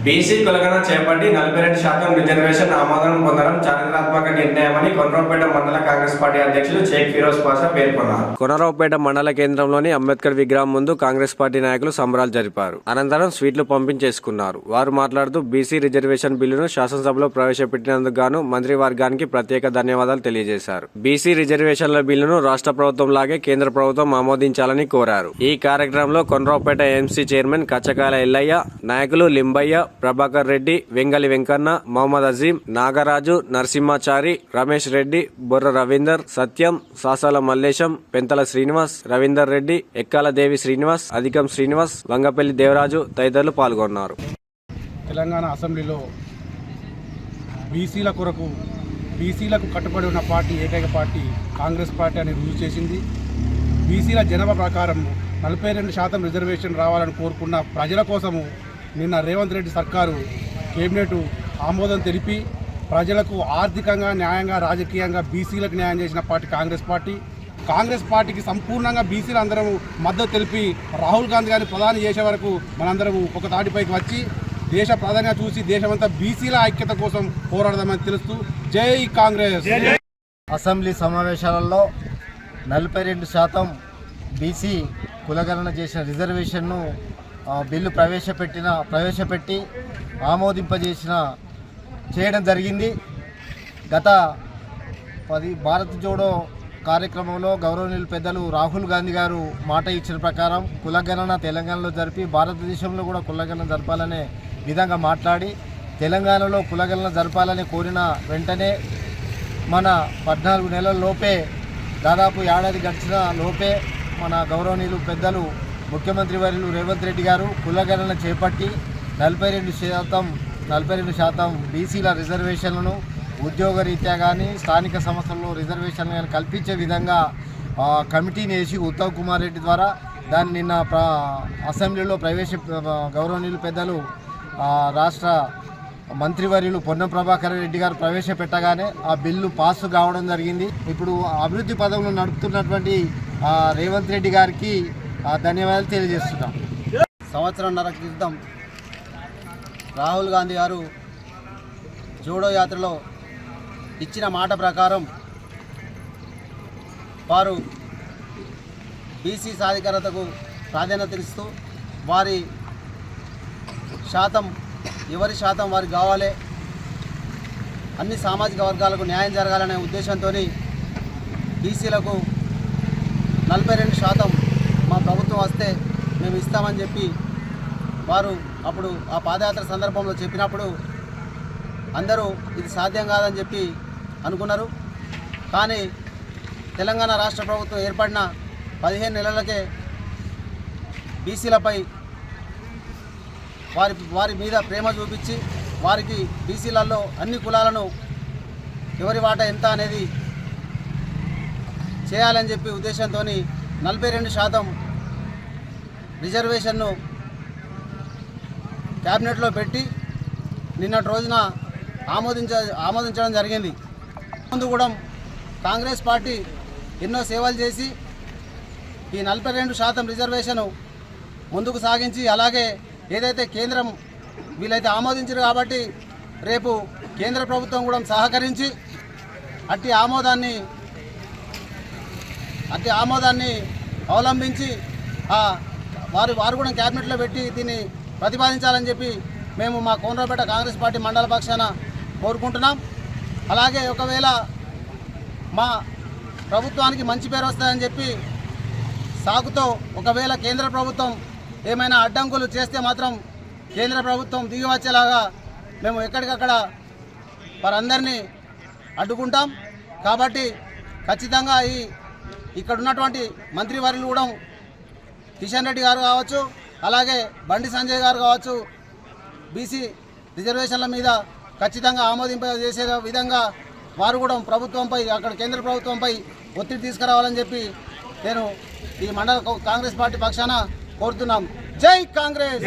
BC కులగణన చేపట్టి 42% reservation ఆమోదం పొందడం చారిత్రాత్మక నిర్ణయమని కొనరావుపేట మండల కాంగ్రెస్ పార్టీ అధ్యక్షులు షేక్ ఫిరోజ్ పాషా పేర్కొన్నారు. కొనరావుపేట మండల కేంద్రంలోని అంబేద్కర్ విగ్రహం ముందు కాంగ్రెస్ పార్టీ నాయకులు సంబరాలు జరిపారు. అనంతరం స్వీట్లు పంపించేసుకున్నారు. వారు మాట్లాడుతూ బీసీ రిజర్వేషన్ బిల్లును శాసనసభలో ప్రవేశపెట్టినందుకు గాను మంత్రివర్గానికి ప్రత్యేక ధన్యవాదాలు తెలియజేశారు. బీసీ రిజర్వేషన్ల బిల్లును రాష్ట్ర ప్రభుత్వం లాగే కేంద్ర ప్రభుత్వం ఆమోదించాలని కోరారు. ఈ కార్యక్రమంలో కొనరావుపేట ఎంసీ చైర్మన్ కచ్చకాయల ఎల్లయ్య, నాయకులు లింబయ్య, ప్రభాకర్ రెడ్డి, వెంగలి వెంకన్న, మహమ్మద్ అజీం, నాగరాజు, నరసింహాచారి, రమేష్ రెడ్డి, బొర్ర రవీందర్, సత్యం, సాసాల మల్లేశం, పెంతల శ్రీనివాస్, రవీందర్ రెడ్డి, ఎక్కాల దేవి శ్రీనివాస్, అధికం శ్రీనివాస్, వంగపల్లి దేవరాజు తదితరులు పాల్గొన్నారు. తెలంగాణ అసెంబ్లీలో బీసీలకు కట్టుబడి ఉన్న పార్టీ ఏకైక పార్టీ కాంగ్రెస్ పార్టీ అని రుజువు చేసింది. బీసీల జనాభా ప్రకారం 42% రిజర్వేషన్ రావాలని కోరుకున్న ప్రజల కోసము నిన్న రేవంత్ రెడ్డి సర్కారు కేబినెట్ ఆమోదం తెలిపి ప్రజలకు ఆర్థికంగా, న్యాయంగా, రాజకీయంగా బీసీలకు న్యాయం చేసిన పార్టీ కాంగ్రెస్ పార్టీకి సంపూర్ణంగా బీసీలు అందరం మద్దతు తెలిపి రాహుల్ గాంధీ గారిని ప్రధాని చేసే వరకు మనందరం ఒక తాటిపైకి వచ్చి దేశ ప్రధానిగా చూసి దేశమంతా బీసీల ఐక్యత కోసం పోరాడదామని తెలుస్తూ జై కాంగ్రెస్. అసెంబ్లీ సమావేశాలలో 42% బీసీ కులగణన చేసిన రిజర్వేషన్ను బిల్లు ప్రవేశపెట్టి చేయడం జరిగింది. గత భారత్ జోడో కార్యక్రమంలో గౌరవనీయులు పెద్దలు రాహుల్ గాంధీ గారు మాట ఇచ్చిన ప్రకారం కులగణన తెలంగాణలో జరిపి భారతదేశంలో కూడా కులగణన జరపాలనే విధంగా మాట్లాడి తెలంగాణలో కులగణన జరపాలని కోరిన వెంటనే మన 14 నెలల లోపే, దాదాపు ఏడాది గడిచిన లోపే మన గౌరవనీయులు పెద్దలు ముఖ్యమంత్రి వర్యులు రేవంత్ రెడ్డి గారు కులగణన చేపట్టి 42% బీసీల రిజర్వేషన్లను ఉద్యోగరీత్యా కానీ స్థానిక సంస్థల్లో రిజర్వేషన్లు కానీ కల్పించే విధంగా కమిటీని వేసి ఉత్తమ్ కుమార్ రెడ్డి ద్వారా దాన్ని నిన్న అసెంబ్లీలో గౌరవనీయులు పెద్దలు రాష్ట్ర మంత్రివర్యులు పొన్నం ప్రభాకర్ రెడ్డి గారు ప్రవేశపెట్టగానే ఆ బిల్లు పాస్ కావడం జరిగింది. ఇప్పుడు అభివృద్ధి పదంలో నడుపుతున్నటువంటి రేవంత్ రెడ్డి గారికి ధన్యవాదాలు తెలియజేస్తున్నాం. సంవత్సరంన్నర క్రితం రాహుల్ గాంధీ గారు జోడో యాత్రలో ఇచ్చిన మాట ప్రకారం వారు బీసీ సాధికారతకు ప్రాధాన్యతనిస్తూ ఎవరి శాతం వారికి కావాలి, అన్ని సామాజిక వర్గాలకు న్యాయం జరగాలనే ఉద్దేశంతో బీసీలకు 42% మా ప్రభుత్వం వస్తే మేము ఇస్తామని చెప్పి వారు అప్పుడు ఆ పాదయాత్ర సందర్భంలో చెప్పినప్పుడు అందరూ ఇది సాధ్యం కాదని చెప్పి అనుకున్నారు. కానీ తెలంగాణ రాష్ట్ర ప్రభుత్వం ఏర్పడిన 15 నెలలకే బీసీలపై వారి మీద ప్రేమ చూపించి వారికి బీసీలలో అన్ని కులాలను ఎవరి వాటా ఎంత అనేది చేయాలని చెప్పి ఉద్దేశంతో 42% రిజర్వేషన్ను క్యాబినెట్లో పెట్టి నిన్నటి రోజున ఆమోదించడం జరిగింది. ముందు కూడా కాంగ్రెస్ పార్టీ ఎన్నో సేవలు చేసి ఈ 42% రిజర్వేషను ముందుకు సాగించి, అలాగే ఏదైతే కేంద్రం వీళ్ళైతే ఆమోదించారు కాబట్టి రేపు కేంద్ర ప్రభుత్వం కూడా సహకరించి అట్టి ఆమోదాన్ని అవలంబించి వారు కూడా క్యాబినెట్లో పెట్టి దీన్ని ప్రతిపాదించాలని చెప్పి మేము మా కొనరావుపేట కాంగ్రెస్ పార్టీ మండల పక్షాన కోరుకుంటున్నాం. అలాగే ఒకవేళ మా ప్రభుత్వానికి మంచి పేరు వస్తుందని చెప్పి సాకుతో ఒకవేళ కేంద్ర ప్రభుత్వం ఏమైనా అడ్డంకులు చేస్తే మాత్రం కేంద్ర ప్రభుత్వం దిగి వచ్చేలాగా మేము ఎక్కడికక్కడ వారందరినీ అడ్డుకుంటాం. కాబట్టి ఖచ్చితంగా ఇక్కడ ఉన్నటువంటి మంత్రివర్యులు కూడా కిషన్ రెడ్డి గారు కావచ్చు, అలాగే బండి సంజయ్ గారు కావచ్చు, బీసీ రిజర్వేషన్ల మీద ఖచ్చితంగా ఆమోదింపజేసే విధంగా వారు కూడా ప్రభుత్వంపై, అక్కడ కేంద్ర ప్రభుత్వంపై ఒత్తిడి తీసుకురావాలని చెప్పి నేను ఈ మండల కాంగ్రెస్ పార్టీ పక్షాన కోరుతున్నాం. జై కాంగ్రెస్.